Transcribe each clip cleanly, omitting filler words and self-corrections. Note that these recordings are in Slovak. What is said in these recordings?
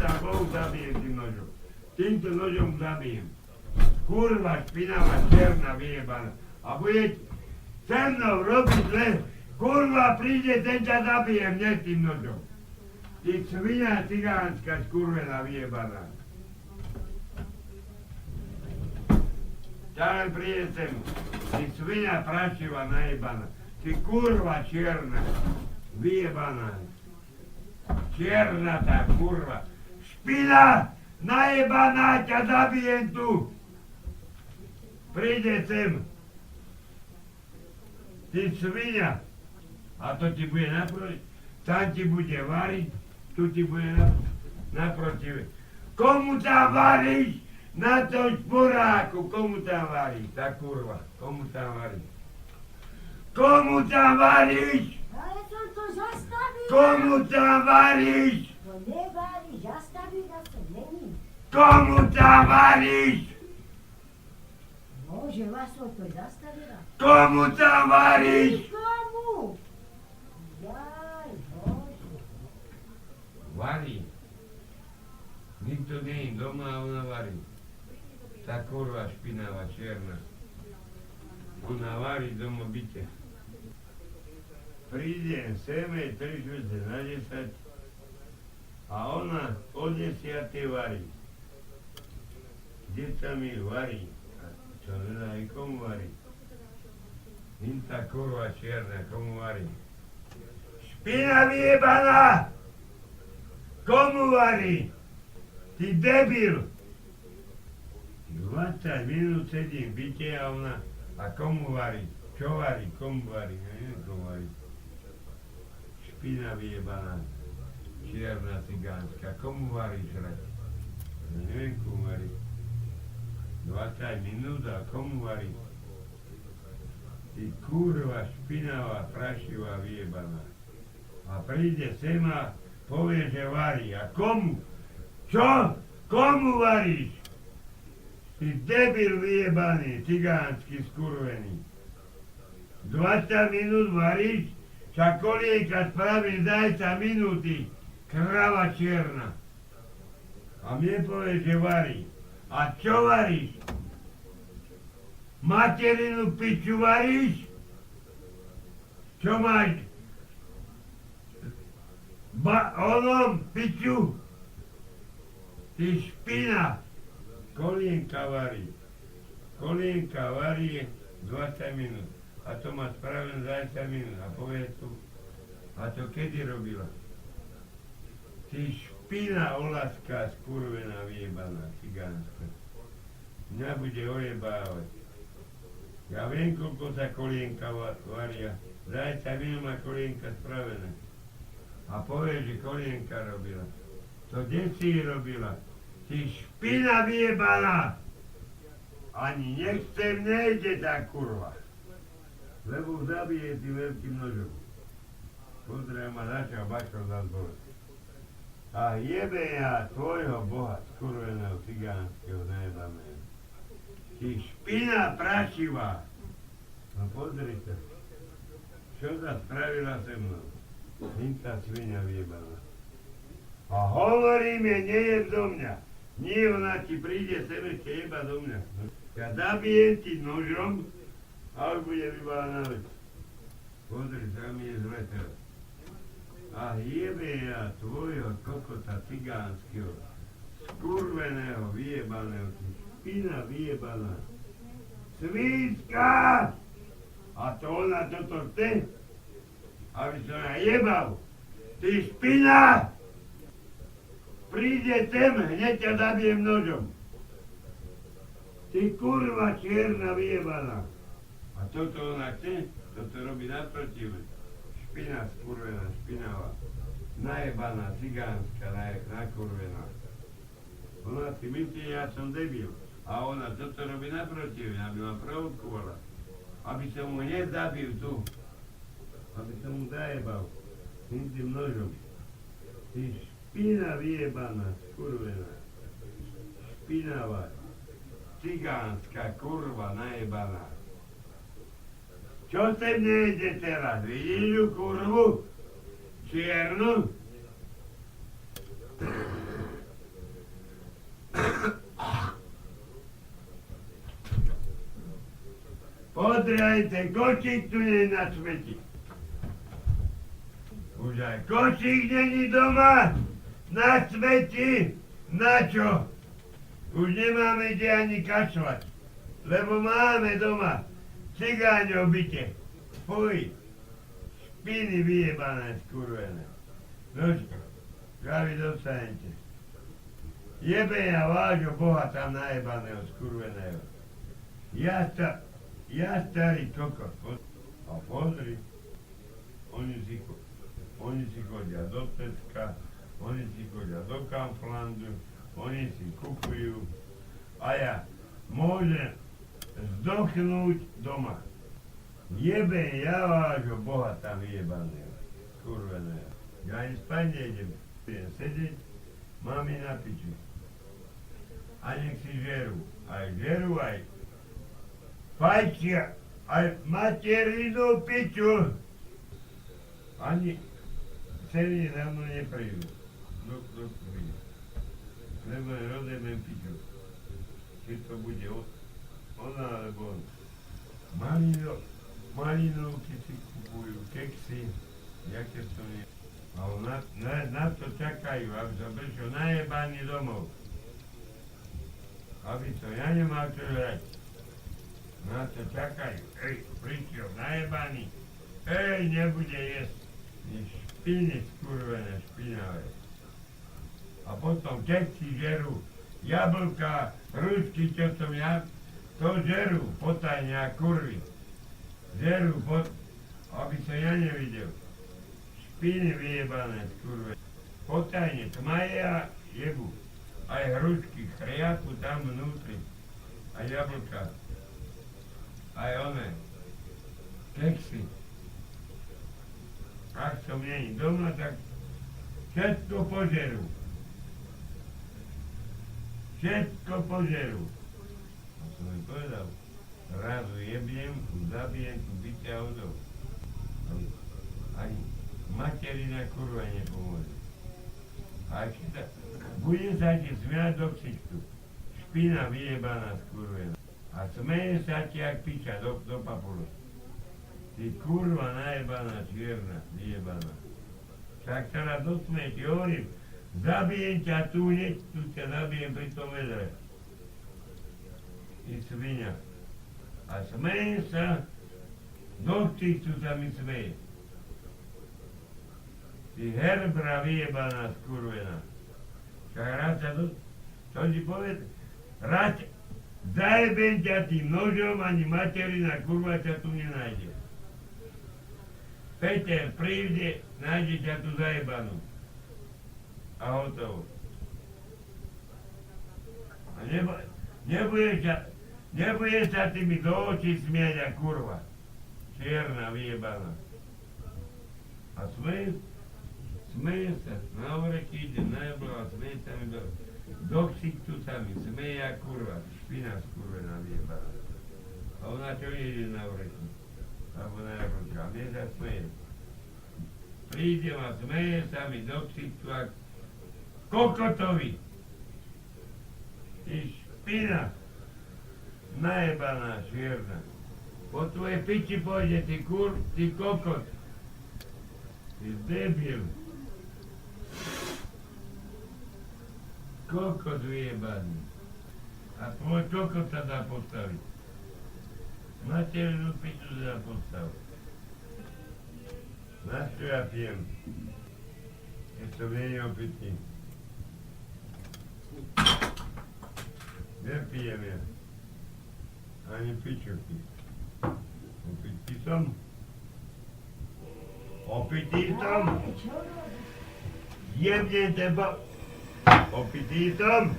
ťa Bohu zabijem tým nožom. Týmto nožom zabijem. Kurva, špinavá, černá, vyjebaná. A bude se mnou robiť zle. Kurva, príde, ten ťa zabijem, nie tým nožom. Ty svinia cigánska, skurvená, vyjebaná. Ťa len príde sem. Ty svinia prašivá, najebaná. Ty kurva, čierna, vyjebaná. Čierna tá kurva. Špina, najebaná, ťa zabijem tu. Príde sem. Ty svinia. A to ti bude naproti. Tam ti bude variť. Tu ti bude naproti. Komu tam varíš? Na tom šporáku. Komu tam varíš? Tá kurva. Komu tam varíš? Komu tam varíš? Ale som to zastavila. Komu tam varíš? To nevaríš, zastavila som, není. Komu tam varíš? Bože, vás som to zastavila. Komu tam varíš? Komu? Jaj, Bože. Varí. Nikto nie je doma a ona varí. Tá kurva špinavá, čierna. Ona varí doma byte. Príde seme 3:10 a ona o 10 varí. Deca mi varí. A čo nedá aj komu varí? Im tá kurva čierna, komu varí? Špina vyjebaná! Komu varí? Ty debil! 20 minút sedím v byte a ona... A komu varí? Čo varí? Komu varí? Ja neviem, komu varí. Špina vyjebaná. Čierna cigánska. Komu varí žrať? Ja neviem, komu varí. 20 minút a komu varí? Ty kurva špinavá, prašivá, vyjebaná. A príde sem a povie, že varí. A komu? Čo? Komu varíš? Ty debil vyjebaný, cigánsky skurvený. 20 minút varíš, však kolienka spraví za minúty. Krava čierna. A mne povie, že varí. A čo varíš? Materinu piču varíš? Čo máš? Onom piču? Ty špina. Kolienka varí. Kolienka varí 20 minút. A to má spravené za 10 minút. A povie tu. A to kedy robila? Ty špina olaská, skurvená, vyjebaná, cigánska. Mňa bude ojebávať. Ja viem, koľko sa kolienka varia. Za 10 minút má kolienka spravené. A povie, že kolienka robila. To kde si robila? Ty špina vyjebaná! Ani nechcem, nejde tá kurva. Lebo zabije tým veľkým nožom. Pozdrav ma začal bačov za zbor. A jebe ja tvojho boha, skurveného cigánskeho, nejebaného. Ty špina prašivá. No pozrite. Čo sa spravila se mnou? Hinta svinia vyjebaná. A hovoríme, nejeb do mňa. Nie, ona ti príde sem ešte jeba do mňa. Ja zabijem ti nožom a už bude vybavená vec. Pozri, tam je zle teraz. A jebe ja tvojho kokota cigánskeho, skurveného, vyjebaného, ty špina vyjebaná. Svíčka! A to ona toto chce, aby som ja jebal. Ty špina! Príde sem, hneď ťa zabijem nožom. Ty kurva čierna vyjebaná. A toto ona chce, toto robí naprotiv. Špina skurvená, špinavá. Najebaná, cigánska, nakurvená. Ona si myslí, ja som debil. A ona toto robí naprotiv, aby ma provokovala. Aby som mu hneď zabil tu. Aby som mu zajebal. Tým nožom. Ty špina vyjebaná, skurvená. Špinavá. Cigánska kurva najebaná. Čo sem nejde teraz? Vidíš ju kurvu? Čiernu? Odrejte, kočík tu nie je na smeti. Už aj kočík není doma, na smeti, na čo? Už nemáme kde ani kašľať, lebo máme doma cigáň obite. Fuj, špiny vyjebané, skurvené. Nožko, žavi dostanete. Jebe ja vášho Boha tam najebaného, skurveného. Ja starý kokos. A pozri, oni si chodia do Teska, oni si chodia do Kauflandu, oni si kupujú a ja môžem zdochnúť doma. Jebe ja vášho Boha tam jebaného, skurveného. Ja ani spať nejdem, budem sedieť, mám ich na piči. A nech si žerú, aj fajčia, aj materinu piču. Ani celý dávno neprídu. Do chvíli. Lebo rozjebem piču. Či to bude ona alebo on. Malinovky si kupujú, keksy, jaké sú nie. A na to čakajú, aby sa prišiel najebaný domov. Aby to ja nemal čo žrať. Na to čakajú. Ej, prišiel najebaný. Ej, nebude jesť. Špiny skurvené, špinavé. A potom keksy žerú. Jablka, hrušky, čo som ja, to žerú potajne a kurvy. Žerú, aby som ja nevidel. Špiny vyjebané, skurvené. Potajne, tmaje a jebu. Aj hrušky, chriapu tam vnútri. A jablka. Aj one. Keksy. Ak som není doma, tak všetko požerú. Všetko požerú. A som mi povedal, razu jebnem, zabijem tu byťa odov. Ani materina kurva nepomôže. A ešte tak, budem sa ti smiať do ksichtu. Špina vyjebaná skurvená. A smeje sa ti jak piča do papulu. Ty kurva najebaná, čierna, vyjebaná. Však sa raz dosmeje, ti hovorím, zabijem ťa tu, tu ťa zabijem pri tom vedre. Ty svinia. A smeje sa, do ksichtu sa mi smeje. Ty herbra vyjebaná, skurvená. Však raz sa čo ti poved? Raz zajebem ťa tým nožom, ani materina kurva ťa tu nenájde. Peter príde, nájde ťa tu zajebanú. A hotovo. A nebudeš sa ty mi do očí smieť a kurva. Čierna vyjebaná. A smeje sa, na oreky ide, na jablo a smeje sa mi do ksichtu sa mi smeje a kurva. Špina skurvená vyjebaná. A ona čo ide na oreky? Alebo na jablčka, a mne sa smeje. Prídem a smeje sa mi do ksichtu a kokotovi. Ty špina, najebaná, čierna. Po tvojej piči pôjde, ty kokot. Ty debil. Kokot vyjebaný. A tvoj kokot sa dá postaviť. Maternú piču sa dá postaviť. Na čo ja pijem? Keď som není opitný. Nepijem ja. Ani pičovky. Opitý som. Opitý som. Jebnem teba. Opitý som.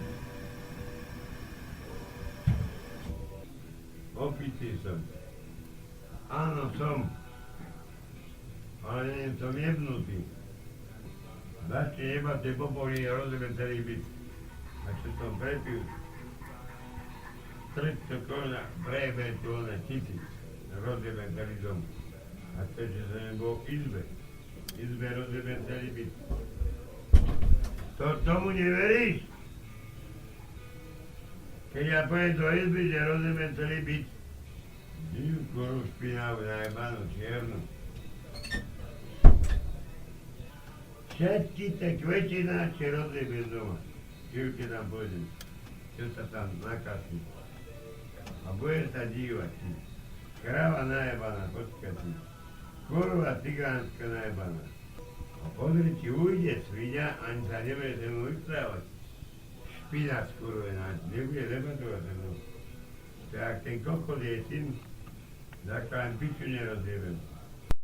Opitý som. Áno, som. Ale nie som jebnutý. Dačte jebate popolí a rozjebem celý byt. A čo som prepil, 300 koruna prejebe tu one 1000. Rozjebem celý dom. A to, že som nebol v izbe. V izbe rozjebem celý byt. To tomu neveríš? Keď ja pojem do izby, že rozjebem celý byt. Vidím skoro špinavú najebanú čiernu. Všetky tie kvetináče rozjebiem doma. Čivke tam pôjdem. Čo sa tam nakasí. A bude sa dívať. Kráva najebaná, počkaj si. Kurva cigánska najebaná. A pozri, či ujde svinia, ani sa nebude se mnou vyprávať. Špina skurvená, nebude debatovať se mnou. To jak ten kokot je syn, tak len piču nerozjebem.